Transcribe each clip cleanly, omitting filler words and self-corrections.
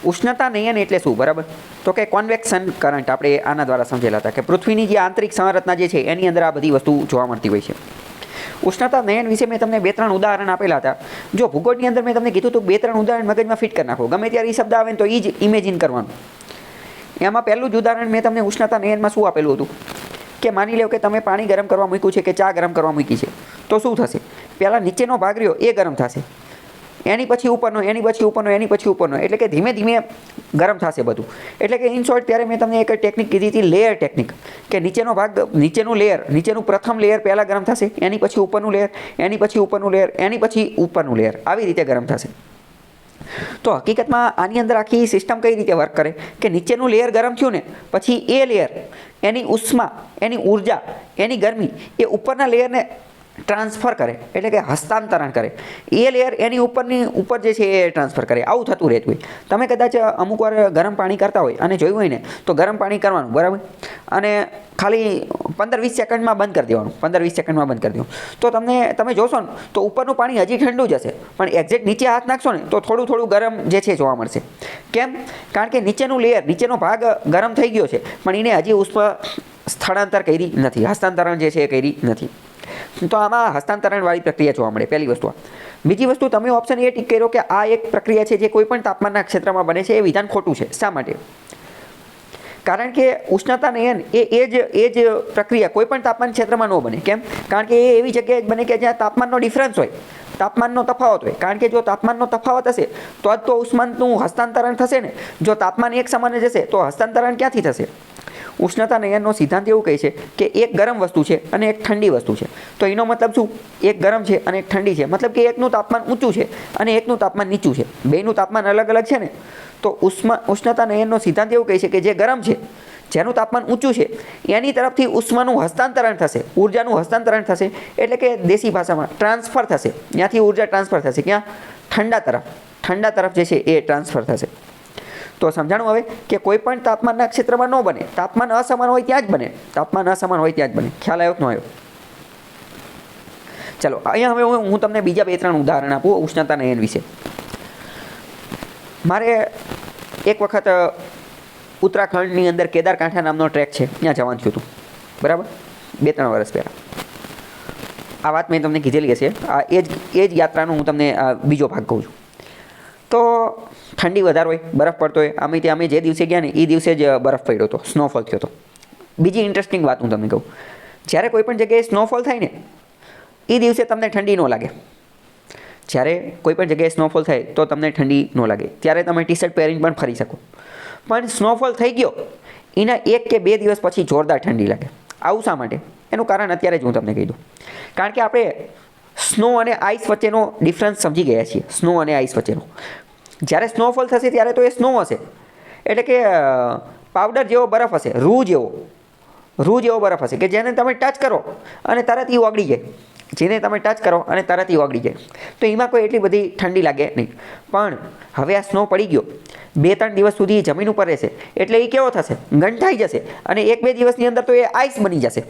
ઉષ્ણતા નયન એટલે શું, બરાબર? તો કે કોન્વેક્શન કરંટ આપણે આના દ્વારા સમજેલા હતા કે પૃથ્વીની જે આંતરિક સંરચના જે છે એની અંદર આ બધી વસ્તુ જોવા મળતી હોય છે. ઉષ્ણતા નયન વિશે મેં તમને 2-3 ઉદાહરણ આપેલા હતા. જો ભૂગોળની અંદર મેં તમને કીધું હતું 2-3 ઉદાહરણ મગજમાં ફિટ કરી નાખો. ગમે ત્યારે એ શબ્દ આવે ને તો એ જ ઇમેજિન કરવાનું. એમાં પહેલું જ ઉદાહરણ મેં તમને ઉષ્ણતા નયનમાં શું આપેલું હતું કે માની લો કે તમે પાણી ગરમ કરવા મૂક્યું છે કે ચા ગરમ કરવા મૂકી છે, તો શું થશે? પહેલાં નીચેનો ભાગ રહ્યો એ ગરમ થશે, એની પછી ઉપરનો, એની પછી ઉપરનો, એની પછી ઉપરનો, એટલે કે ધીમે ધીમે ગરમ થશે બધું. એટલે કે ઇન શોર્ટ ત્યારે મેં તમને એક ટેકનિક કીધી હતી, લેયર ટેકનિક, કે નીચેનો ભાગ, નીચેનું લેયર, નીચેનું પ્રથમ લેયર પહેલાં ગરમ થશે, એની પછી ઉપરનું લેયર, એની પછી ઉપરનું લેયર, એની પછી ઉપરનું લેયર, આવી રીતે ગરમ થશે. તો હકીકતમાં આની અંદર આખી સિસ્ટમ કઈ રીતે વર્ક કરે કે નીચેનું લેયર ગરમ થયું ને પછી એ લેયર એની ઉષ્મા, એની ઉર્જા, એની ગરમી એ ઉપરના લેયરને ટ્રાન્સફર કરે, એટલે કે હસ્તાંતરણ કરે. એ લેયર એની ઉપર જે છે એ ટ્રાન્સફર કરે. આવું થતું રહેતું હોય. તમે કદાચ અમુક વાર ગરમ પાણી કરતા હોય અને જોયું હોય ને તો ગરમ પાણી કરવાનું, બરાબર, અને ખાલી 15-20 સેકન્ડમાં બંધ કરી દેવાનું, 15-20 સેકન્ડમાં બંધ કરી દેવાનું. તો તમે જોશો ને તો ઉપરનું પાણી હજી ઠંડુ જ હશે, પણ એક્ઝેક્ટ નીચે હાથ નાખશો ને તો થોડું થોડું ગરમ જે છે જોવા મળશે. કેમ? કારણ કે નીચેનું લેયર, નીચેનો ભાગ ગરમ થઈ ગયો છે પણ એને હજી ઉષ્મા સ્થળાંતર કરી નથી, હસ્તાંતરણ જે છે એ કરી નથી. તો આમાં હસ્તાંતરણવાળી પ્રક્રિયા જોવા મળે, પહેલી વસ્તુ. બીજી વસ્તુ, તમે ઓપ્શન એ ટીક કર્યો કે આ એક પ્રક્રિયા છે જે કોઈ પણ તાપમાનના ક્ષેત્રમાં બને છે, એ વિધાન ખોટું છે. શા માટે? કારણ કે ઉષ્ણતા નયન એ જ પ્રક્રિયા કોઈ પણ તાપમાન ક્ષેત્રમાં ન બને. કેમ? કારણ કે એ એવી જગ્યાએ જ બને કે જ્યાં તાપમાનનો ડિફરન્સ હોય, તાપમાનનો તફાવત હોય. કારણ કે જો તાપમાનનો તફાવત હશે તો જ તો ઉષ્માનું હસ્તાંતરણ થશે ને. જો તાપમાન એક સમાન જ હશે તો હસ્તાંતરણ ક્યાંથી થશે? ઉષ્ણતા નયનનો સિદ્ધાંત એવું કહે છે કે એક ગરમ વસ્તુ છે અને એક ઠંડી વસ્તુ છે. તો એનો મતલબ શું? એક ગરમ છે અને એક ઠંડી છે. મતલબ કે એકનું તાપમાન ઊંચું છે અને એકનું તાપમાન નીચું છે. બેયનું તાપમાન અલગ અલગ છે ને. તો ઉષ્ણતા નયનનો સિદ્ધાંત એવું કહે છે કે જે ગરમ છે, જેનું તાપમાન ઊંચું છે, એની તરફથી ઉષ્માનું હસ્તાંતરણ થશે, ઉર્જાનું હસ્તાંતરણ થશે. એટલે કે દેશી ભાષામાં ટ્રાન્સફર થશે. ત્યાંથી ઉર્જા ટ્રાન્સફર થશે ક્યાં? ઠંડા તરફ. ઠંડા તરફ જે છે એ ટ્રાન્સફર થશે. તો સમજાણું હવે કે કોઈ પણ તાપમાનના ક્ષેત્રમાં ન બને. તાપમાન અસમાન હોય ત્યાં જ બને. તાપમાન અસમાન હોય ત્યાં જ બને. ખ્યાલ આવ્યો કે ન આવ્યો? ચલો, અહીંયા હવે હું તમને બીજા 2-3 ઉદાહરણ આપું ઉષ્ણતા નયન વિશે. મારે એક વખત ઉત્તરાખંડની અંદર કેદારકાંઠા નામનો ટ્રેક છે, ત્યાં જવાનું થયું હતું, બરાબર, 2-3 વર્ષ પહેલાં. આ વાત મેં તમને કીધેલી હશે. એ જ યાત્રાનો હું તમને બીજો ભાગ કહું છું. તો ઠંડી વધારે હોય, બરફ પડતો હોય. અમે જે દિવસે ગયા ને એ દિવસે જ બરફ પડ્યો હતો, સ્નોફોલ થયો હતો. બીજી ઇન્ટરેસ્ટિંગ વાત હું તમને કહું, જ્યારે કોઈ પણ જગ્યાએ સ્નોફોલ થાય ને એ દિવસે તમને ઠંડી ન લાગે. જ્યારે કોઈ પણ જગ્યાએ સ્નોફોલ થાય તો તમને ઠંડી ન લાગે. ત્યારે તમે ટી શર્ટ પહેરીને પણ ફરી શકો. પણ સ્નોફોલ થઈ ગયો એના 1 કે 2 દિવસ પછી જોરદાર ઠંડી લાગે. આવું શા માટે? એનું કારણ અત્યારે જ હું તમને કહી દઉં. કારણ કે આપણે સ્નો અને આઈસ વચ્ચેનો ડિફરન્સ સમજી ગયા છીએ. સ્નો અને આઈસ વચ્ચેનો. જ્યારે સ્નોફોલ થશે ત્યારે તો એ સ્નો હશે, એટલે કે પાવડર જેવો બરફ હશે, રૂ જેવો બરફ હશે કે જેને તમે ટચ કરો અને તરત એ ઓગળી જાય. જેને તમે ટચ કરો અને તરત એ ઓગળી જાય. તો એમાં કોઈ એટલી બધી ઠંડી લાગે નહીં. પણ હવે આ સ્નો પડી ગયો, 2-3 દિવસ સુધી જમીન ઉપર રહેશે, એટલે એ કેવો થશે? ગંઠાઈ જશે અને 1-2 દિવસની અંદર તો એ આઈસ બની જશે.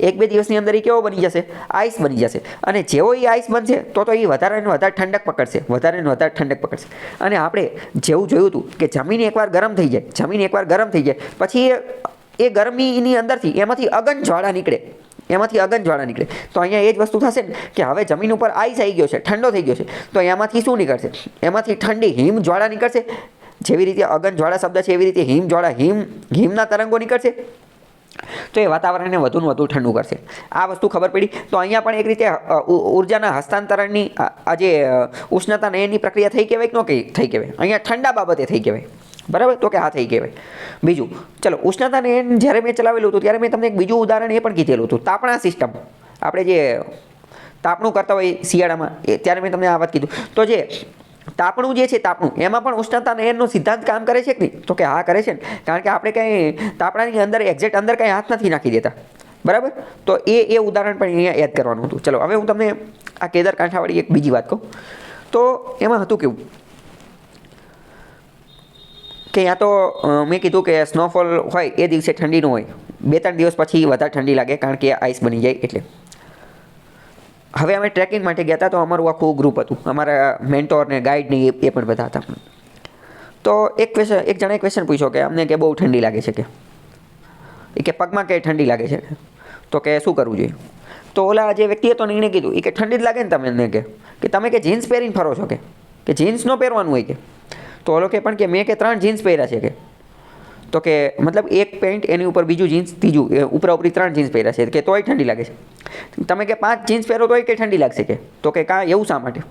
1-2 દિવસની અંદર એ કેવો બની જશે? આઈસ બની જશે. અને જેવો એ આઈસ બનશે તો એ વધારે ને વધારે ઠંડક પકડશે, વધારે ને વધારે ઠંડક પકડશે. અને આપણે જેવું જોયું હતું કે જમીન એકવાર ગરમ થઈ જાય, પછી એ ગરમીની અંદરથી એમાંથી અગન જ્વાળા નીકળે. તો અહીંયા એ જ વસ્તુ થશે ને કે હવે જમીન ઉપર આઈસ આવી ગયો છે, ઠંડો થઈ ગયો છે, તો એમાંથી શું નીકળશે? એમાંથી ઠંડી હિમ જ્વાળા નીકળશે. જેવી રીતે અગન જ્વાળા શબ્દ છે એવી રીતે હિમ જ્વાળા, હિમના તરંગો નીકળશે. તો એ વાતાવરણને વધુ ને વધુ ઠંડુ કરશે. આ વસ્તુ ખબર પડી. તો અહીંયા પણ એક રીતે ઉર્જાના હસ્તાંતરણની આ જે ઉષ્ણતા નયનની પ્રક્રિયા થઈ કહેવાય કે ન થઈ કહેવાય? અહીંયા ઠંડા બાબતે થઈ કહેવાય, બરાબર? તો કે હા થઈ કહેવાય. બીજું, ચલો, ઉષ્ણતા નયન જ્યારે મેં ચલાવેલું હતું ત્યારે મેં તમને એક બીજું ઉદાહરણ એ પણ કીધેલું હતું. તાપણા સિસ્ટમ, આપણે જે તાપણું કરતા હોય શિયાળામાં, ત્યારે મેં તમને આ વાત કીધું. તો જે તાપણું જે છે, તાપણું, એમાં પણ ઉષ્ણતા નયનનો સિદ્ધાંત કામ કરે છે કે નહીં? તો કે હા કરે છે ને. કારણ કે આપણે કંઈ તાપણાની અંદર એક્ઝેક્ટ અંદર કંઈ હાથ નથી નાખી દેતા, બરાબર? તો એ ઉદાહરણ પણ અહીંયા યાદ કરવાનું હતું. ચલો, હવે હું તમને આ કેદારકાંઠાવાળી એક બીજી વાત કહું. તો એમાં હતું કેવું કે યા તો મેં કીધું કે સ્નોફોલ હોય એ દિવસે ઠંડી ન હોય, 2-3 દિવસ પછી વધારે ઠંડી લાગે કારણ કે આઈસ બની જાય એટલે. હવે અમે ટ્રેકિંગ માટે ગયા હતા તો અમારું આખું ગ્રુપ હતું. અમારા મેન્ટોર ને ગાઈડ ને એ પણ બધા હતા. તો એક જણાએ ક્વેશ્ચન પૂછ્યો કે અમને કે બહુ ઠંડી લાગે છે કે પગમાં કે ઠંડી લાગે છે તો કે શું કરવું જોઈએ. તો ઓલા જે વ્યક્તિએ તો નિર્ણય કીધું એ કે ઠંડી જ લાગે ને તમને કે તમે કે જીન્સ પહેરીને ફરો છો કે જીન્સ ન પહેરવાનું હોય કે. તો ઓલો કે પણ કે મેં કે 3 જીન્સ પહેર્યા છે કે. તો કે મતલબ એક પેન્ટ એની ઉપર બીજું જીન્સ ત્રીજું ઉપરી 3 જીન્સ પહેર્યા છે કે તોય ઠંડી લાગે છે. તમે કે 5 જીન્સ પહેરો તોય કે ઠંડી લાગશે કે. તો કે કાં એવું શા માટે.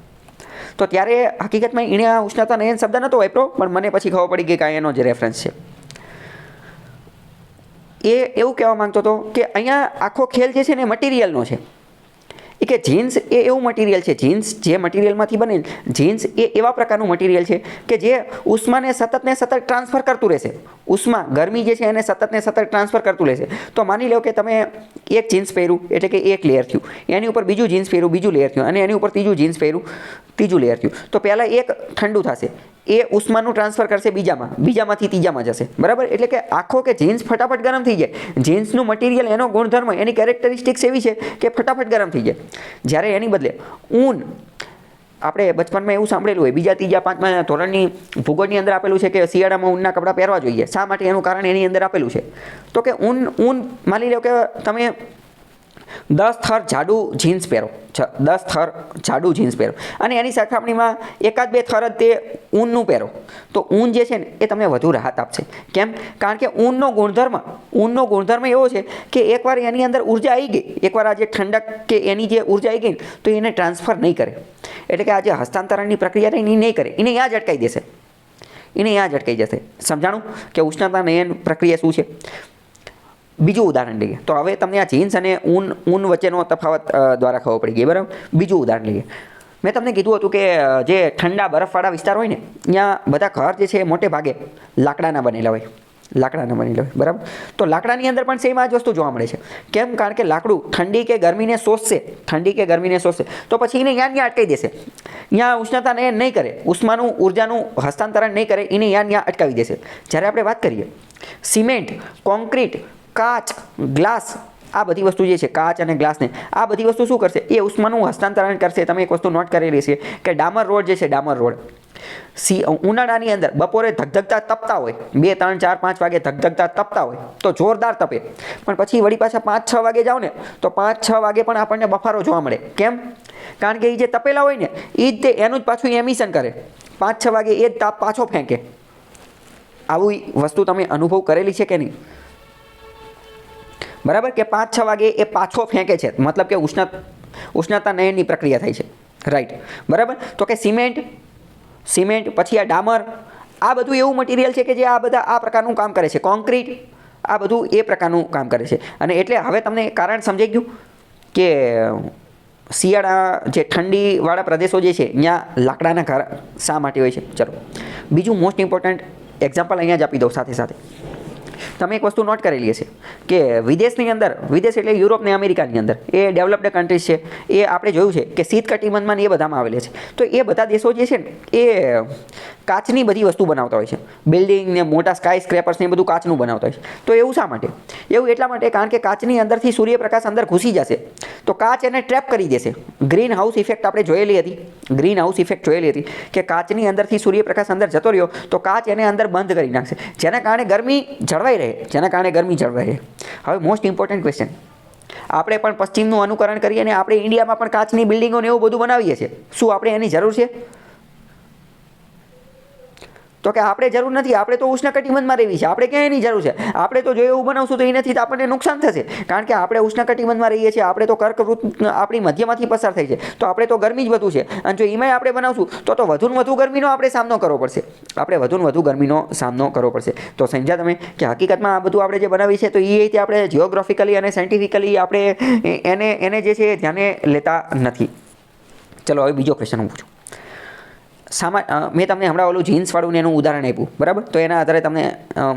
તો ત્યારે હકીકતમાં એણે આ ઉષ્ણતાનયન શબ્દ નહોતો વાપર્યો પણ મને પછી ખબર પડી ગઈ કે એનો જ રેફરન્સ છે. એ એવું કહેવા માંગતો હતો કે અહીંયા આખો ખેલ જે છે ને મટીરિયલનો છે. એ કે જીન્સ એ એવું મટીરિયલ છે, જીન્સ જે મટીરિયલમાંથી બને જીન્સ એ એવા પ્રકારનું મટીરિયલ છે કે જે ઉષ્માને સતત ટ્રાન્સફર કરતું રહેશે. ઉષ્મા ગરમી જે છે એને સતત ટ્રાન્સફર કરતું રહેશે. તો માની લો કે તમે એક જીન્સ પહેર્યું એટલે કે એક લેયર થયું, એની ઉપર બીજું જીન્સ પહેર્યું બીજું લેયર થયું અને એની ઉપર ત્રીજું જીન્સ પહેર્યું ત્રીજું લેયર થયું. તો પહેલાં એક ઠંડુ થશે, એ ઉષ્માનું ટ્રાન્સફર કરશે બીજામાંથી ત્રીજામાં જશે, બરાબર. એટલે કે આખો કે જીન્સ ફટાફટ ગરમ થઈ જાય. જીન્સનું મટીરિયલ એનો ગુણધર્મ એની કેરેક્ટરિસ્ટિક્સ એવી છે કે ફટાફટ ગરમ થઈ જાય. જ્યારે એની બદલે ઊન, આપણે બચપનમાં એવું સાંભળેલું હોય, બીજા ત્રીજા પાંચમા ધોરણની ભૂગોળની અંદર આપેલું છે કે શિયાળામાં ઊનના કપડાં પહેરવા જોઈએ. શા માટે એનું કારણ એની અંદર આપેલું છે. તો કે ઊન માની લો કે તમે 10 થર જાડું જીન્સ પહેરો, 10 થર જાડું જીન્સ પહેરો અને એની સરખામણીમાં 1-2 થર જ તે ઊનનું પહેરો તો ઊન જે છે ને એ તમને વધુ રાહત આપશે. કેમ? કારણ કે ઊનનો ગુણધર્મ એવો છે કે એકવાર એની અંદર ઉર્જા આવી ગઈ, એકવાર આ જે ઠંડક કે એની જે ઉર્જા આવી ગઈ તો એને ટ્રાન્સફર નહીં કરે. એટલે કે આ જે હસ્તાંતરણની પ્રક્રિયા એની નહીં કરે, એને ત્યાં જ અટકાઈ દેશે, એને ત્યાં જ અટકાઈ જશે. સમજાણું કે ઉષ્ણતાનયન પ્રક્રિયા શું છે. બીજું ઉદાહરણ લઈએ તો હવે તમને આ જીન્સ અને ઊન વચ્ચેનો તફાવત દ્વારા ખબર પડી ગઈ, બરાબર. બીજું ઉદાહરણ લઈએ. મેં તમને કીધું હતું કે જે ઠંડા બરફવાળા વિસ્તાર હોય ને ત્યાં બધા ઘર જે છે એ મોટે ભાગે લાકડાના બનેલા હોય, બરાબર. તો લાકડાની અંદર પણ સેમ આ જ વસ્તુ જોવા મળે છે. કેમ? કારણ કે લાકડું ઠંડી કે ગરમીને શોષશે તો પછી એને ત્યાં અટકાવી દેશે. ત્યાં ઉષ્ણતાનયન નહીં કરે, ઉષ્માનું ઉર્જાનું હસ્તાંતરણ નહીં કરે, એને ત્યાં અટકાવી દેશે. જ્યારે આપણે વાત કરીએ સિમેન્ટ, કોન્ક્રીટ, કાચ, ગ્લાસ, આ બધી વસ્તુ જે છે કાચ અને ગ્લાસને આ બધી વસ્તુ શું કરશે? એ ઉષ્માનું હસ્તાંતરણ કરશે. તમે એક વસ્તુ નોટ કરેલી છે કે ડામર રોડ જે છે, ડામર રોડ ઉનાળાની અંદર બપોરે ધગધગતા તપતા હોય, 2, 3, 4, 5 વાગે ધગધગતા તપતા હોય તો જોરદાર તપે. પણ પછી વળી પાછા 5-6 વાગે જાઓ ને તો 5-6 વાગે પણ આપણને બફારો જોવા મળે. કેમ? કારણ કે એ જે તપેલા હોય ને એ જ એનું જ પાછું એમિશન કરે. 5-6 વાગે એ જ તાપ પાછો ફેંકે. આવી વસ્તુ તમે અનુભવ કરેલી છે કે નહીં? બરાબર. કે 5-6 વાગે એ પાછો ફેંકે છે, મતલબ કે ઉષ્ણતાનયનની પ્રક્રિયા થાય છે, રાઈટ, બરાબર. તો કે સિમેન્ટ પછી આ ડામર, આ બધું એવું મટીરિયલ છે કે જે આ પ્રકારનું કામ કરે છે. કોન્ક્રીટ, આ બધું એ પ્રકારનું કામ કરે છે. અને એટલે હવે તમને કારણ સમજાઈ ગયું કે શિયાળા જે ઠંડીવાળા પ્રદેશો જે છે ત્યાં લાકડાના ઘર શા માટે હોય છે. ચલો બીજું મોસ્ટ ઇમ્પોર્ટન્ટ એક્ઝામ્પલ અહીંયા જ આપી દઉં સાથે. તમે એક વસ્તુ નોટ કરેલી હશે કે વિદેશની અંદર, વિદેશ એટલે યુરોપ ને અમેરિકાની અંદર, એ ડેવલપ્ડ કન્ટ્રીઝ છે, એ આપણે જોયું છે કે શીત કટિબંધમાં એ બધામાં આવેલા છે. તો એ બધા દેશો જે છે ને એ કાચની બધી વસ્તુ બનાવતા હોય છે. બિલ્ડિંગ ને મોટા સ્કાય સ્ક્રેપર્સ ને એ બધું કાચનું બનાવતા હોય છે. તો એવું શા માટે? એવું એટલા માટે કારણ કે કાચની અંદરથી સૂર્યપ્રકાશ અંદર ઘૂસી જશે તો કાચ એને ટ્રેપ કરી દેશે. ગ્રીન હાઉસ ઇફેક્ટ આપણે જોયેલી હતી કે કાચની અંદરથી સૂર્યપ્રકાશ અંદર જતો રહ્યો તો કાચ એને અંદર બંધ કરી નાખશે, જેના કારણે ગરમી જળવાઈ રહે. હવે મોસ્ટ ઇમ્પોર્ટન્ટ ક્વેશ્ચન, આપણે પણ પશ્ચિમનું અનુકરણ કરીએ અને આપણે ઇન્ડિયામાં પણ કાચની બિલ્ડિંગોને એવું બધું બનાવીએ છીએ. શું આપણે એની જરૂર છે? તો કે આપણે જરૂર નથી. આપણે તો ઉષ્ણકટિબંધમાં રહેવી છે, આપણે ક્યાં એની જરૂર છે? આપણે તો જો એવું બનાવશું તો એનાથી તો આપણને નુકસાન થશે. કારણ કે આપણે ઉષ્ણકટિબંધમાં રહીએ છીએ, આપણે તો કર્કવૃત આપણી મધ્યમાંથી પસાર થઈ છે, તો આપણે તો ગરમી જ વધુ છે. અને જો એમાંય આપણે બનાવશું તો વધુને વધુ ગરમીનો આપણે સામનો કરવો પડશે. તો સમજ્યા તમે કે હકીકતમાં આ બધું આપણે જે બનાવી છે તો એ રીતે આપણે જિયોગ્રાફિકલી અને સાયન્ટિફિકલી આપણે એને જે છે ધ્યાને લેતા નથી. ચલો હવે બીજો ક્વેશ્ચન હું પૂછું. મેં તમને હમણાં ઓલું જીન્સવાળું એનું ઉદાહરણ આપ્યું, બરાબર. તો એના આધારે તમને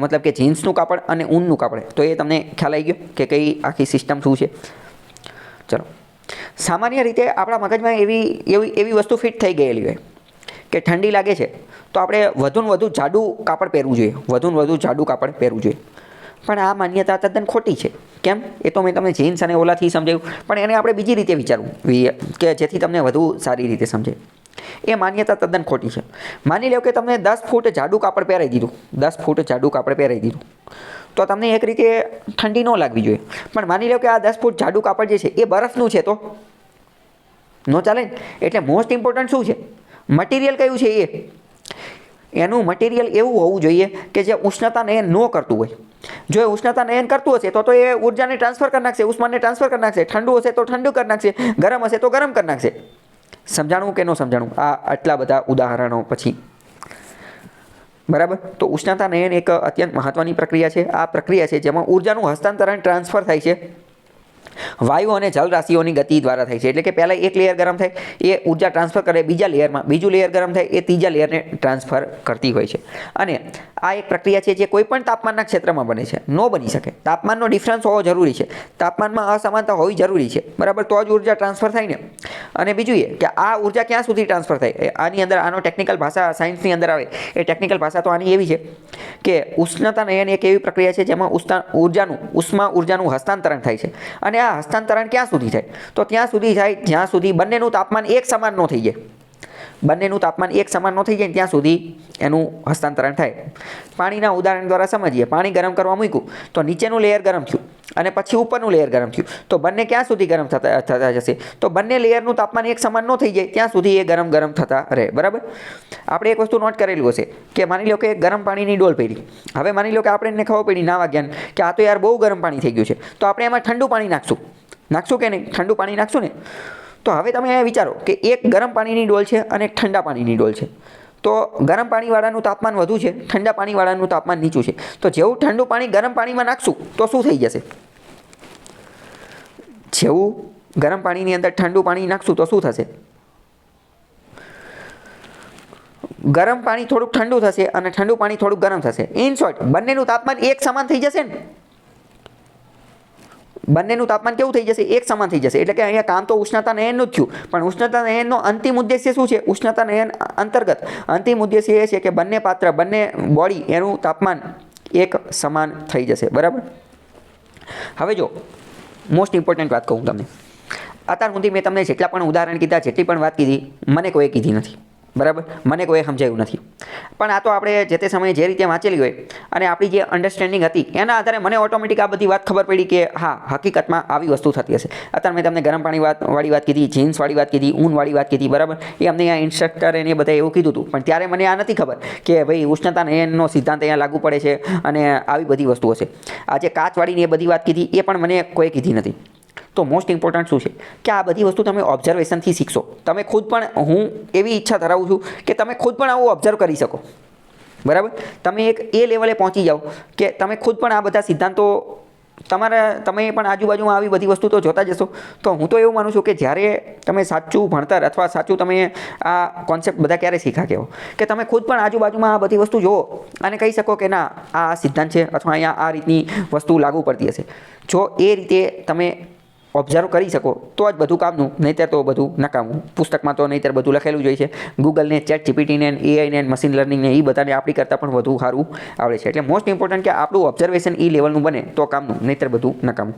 મતલબ કે જીન્સનું કાપડ અને ઊનનું કાપડ, તો એ તમને ખ્યાલ આવી ગયો કે કઈ આખી સિસ્ટમ શું છે. ચલો સામાન્ય રીતે આપણા મગજમાં એવી વસ્તુ ફિટ થઈ ગયેલી હોય કે ઠંડી લાગે છે તો આપણે વધુને વધુ જાડું કાપડ પહેરવું જોઈએ. પણ આ માન્યતા તદ્દન ખોટી છે. કેમ? એ તો મેં તમને જીન્સ અને ઓલાથી સમજાવ્યું, પણ એને આપણે બીજી રીતે વિચારવું કે જેથી તમને વધુ સારી રીતે સમજે. એ માન્યતા તદ્દન ખોટી છે. માની લો કે તમને 10 ફૂટ જાડું કાપડ પહેરાવી દીધું, 10 ફૂટ જાડું કાપડ પહેરાવી દીધું, તો તમને એક રીતે ઠંડી ન લાગવી જોઈએ. પણ માની લો કે આ 10 ફૂટ જાડું કાપડ જે છે એ બરફનું છે, તો ન ચાલે ને. એટલે મોસ્ટ ઇમ્પોર્ટન્ટ શું છે? મટીરિયલ કયું છે એ. એનું મટીરિયલ એવું હોવું જોઈએ કે જે ઉષ્ણતા નયન ન કરતું હોય. જો એ ઉષ્ણતા નયન કરતું હશે તો એ ઉર્જાને ટ્રાન્સફર કરી નાખશે, ઉષ્માને ટ્રાન્સફર કરી નાખશે. ઠંડુ હશે તો ઠંડુ કરી નાખશે, ગરમ હશે તો ગરમ કરી નાખશે. સમજાણું કે ન સમજાણું? આ આટલા બધા ઉદાહરણો પછી બરાબર. તો ઉષ્ણતા નયન એક અત્યંત મહત્વની પ્રક્રિયા છે. આ પ્રક્રિયા છે જેમાં ઉર્જાનું હસ્તાંતરણ ટ્રાન્સફર થાય છે વાયુ અને જલ રાશિઓની ગતિ દ્વારા થાય છે. એટલે કે પહેલાં એક લેયર ગરમ થાય, એ ઉર્જા ટ્રાન્સફર કરે બીજા લેયરમાં, બીજું લેયર ગરમ થાય, એ ત્રીજા લેયરને ટ્રાન્સફર કરતી હોય છે. અને આ એક પ્રક્રિયા છે જે કોઈ પણ તાપમાનના ક્ષેત્રમાં બને છે. ન બની શકે. તાપમાનનો ડિફરન્સ હોવો જરૂરી છે, તાપમાનમાં અસમાનતા હોવી જરૂરી છે, બરાબર, તો જ ઉર્જા ટ્રાન્સફર થાય ને. અને બીજું એ કે આ ઉર્જા ક્યાં સુધી ટ્રાન્સફર થાય, આની અંદર આનો ટેકનિકલ ભાષા સાયન્સની અંદર આવે. એ ટેકનિકલ ભાષા તો આની એવી છે કે ઉષ્ણતા નયન એક એવી પ્રક્રિયા છે જેમાં ઉષ્મા ઉર્જાનું હસ્તાંતરણ થાય છે. અને આ હસ્તાંતરણ ક્યાં સુધી થાય? તો ત્યાં સુધી થાય જ્યાં સુધી બંનેનું તાપમાન એક સમાન ન થઈ જાય. બંનેનું તાપમાન એક સમાન ન થઈ જાય ત્યાં સુધી એનું હસ્તાંતરણ થાય. પાણીના ઉદાહરણ દ્વારા સમજીએ. પાણી ગરમ કરવા મૂક્યું તો નીચેનું લેયર ગરમ થયું અને પછી ઉપરનું લેયર ગરમ થયું, તો બંને ક્યાં સુધી ગરમ થતા જશે? તો બંને લેયરનું તાપમાન એક સમાન ન થઈ જાય ત્યાં સુધી એ ગરમ થતા રહે, બરાબર. આપણે એક વસ્તુ નોટ કરેલું હશે કે માની લો કે ગરમ પાણીની ડોલ પડી. હવે માની લો કે આપણે એને ખબર પડી નાવા જ્ઞાન કે આ તો યાર બહુ ગરમ પાણી થઈ ગયું છે, તો આપણે એમાં ઠંડુ પાણી નાખશું કે નહીં? ઠંડુ પાણી નાખશું ને. તો હવે તમે એ વિચારો કે એક ગરમ પાણીની ડોલ છે અને એક ઠંડા પાણીની ડોલ છે. તો ગરમ પાણીવાળાનું તાપમાન વધુ છે, ઠંડા પાણીવાળાનું તાપમાન નીચું છે. તો જેવું ઠંડુ પાણી ગરમ પાણીમાં નાખશું તો શું થઈ જશે? જેવું ગરમ પાણીની અંદર ઠંડુ પાણી નાખશું તો શું થશે? ગરમ પાણી થોડુંક ઠંડુ થશે અને ઠંડુ પાણી થોડુંક ગરમ થશે. ઇન શોર્ટ બંનેનું તાપમાન એક સમાન થઈ જશે ને. બંનેનું તાપમાન કેવું થઈ જશે? એક સમાન થઈ જશે. એટલે કે અહીંયા કામ તો ઉષ્ણતા નયનનું જ થયું, પણ ઉષ્ણતા નયનનો અંતિમ ઉદ્દેશ્ય શું છે? ઉષ્ણતા નયન અંતર્ગત અંતિમ ઉદ્દેશ્ય એ છે કે બંને પાત્ર, બંને બોડી, એનું તાપમાન એક સમાન થઈ જશે, બરાબર. હવે જો મોસ્ટ ઇમ્પોર્ટન્ટ વાત કહું તમને. અત્યાર સુધી મેં તમને જેટલા પણ ઉદાહરણ કીધા, જેટલી પણ વાત કીધી, મને કોઈ કીધી નથી, બરાબર. મને કોઈ સમજાયું નથી. પણ આ તો આપણે જે તે સમયે જે રીતે વાંચેલી હોય અને આપણી જે અન્ડરસ્ટેન્ડિંગ હતી એના આધારે મને ઓટોમેટિક આ બધી વાત ખબર પડી કે હા, હકીકતમાં આવી વસ્તુ થતી હશે. અત્યારે મેં તમને ગરમ પાણી વાળી વાત કીધી, જીન્સવાળી વાત કીધી, ઊનવાળી વાત કીધી, બરાબર. એ અમને અહીંયા ઇન્સ્ટ્રક્ટર એને બધા એવું કીધું હતું, પણ ત્યારે મને આ નથી ખબર કે ભાઈ ઉષ્ણતા નયનનો સિદ્ધાંત અહીંયા લાગુ પડે છે અને આવી બધી વસ્તુ હશે. આ જે કાચવાળીની એ બધી વાત કીધી એ પણ મને કોઈ કીધી નથી. તો મોસ્ટ ઇમ્પોર્ટન્ટ શું છે કે આ બધી વસ્તુ તમે ઓબ્ઝર્વેશનથી શીખશો. તમે ખુદ પણ, હું એવી ઈચ્છા ધરાવું છું કે તમે ખુદ પણ આવું ઓબ્ઝર્વ કરી શકો, બરાબર. તમે એક એ લેવલે પહોંચી જાઓ કે તમે ખુદ પણ આ બધા સિદ્ધાંતો તમે પણ આજુબાજુમાં આવી બધી વસ્તુ તો જોતા જશો. તો હું તો એવું માનું છું કે જ્યારે તમે સાચું ભણતર અથવા સાચું તમે આ કોન્સેપ્ટ બધા ક્યારે શીખા કહેવો કે તમે ખુદ પણ આજુબાજુમાં આ બધી વસ્તુ જુઓ અને કહી શકો કે ના, આ સિદ્ધાંત છે અથવા અહીંયા આ રીતની વસ્તુ લાગુ પડતી હશે. જો એ રીતે તમે ઓબ્ઝર્વ કરી શકો તો જ બધું કામનું, નહીંતર તો બધું નકામું. પુસ્તકમાં તો નહીંતર બધું લખેલું જ હોય છે. ગૂગલને, ચેટ જીપીટીને, એઆઈને, મશીન લર્નિંગને એ બધાને આપણી કરતાં પણ વધુ સારું આવડે છે. એટલે મોસ્ટ ઇમ્પોર્ટન્ટ કે આપણું ઓબ્ઝર્વેશન એ લેવલનું બને તો કામનું, નહીંતર બધું નકામું.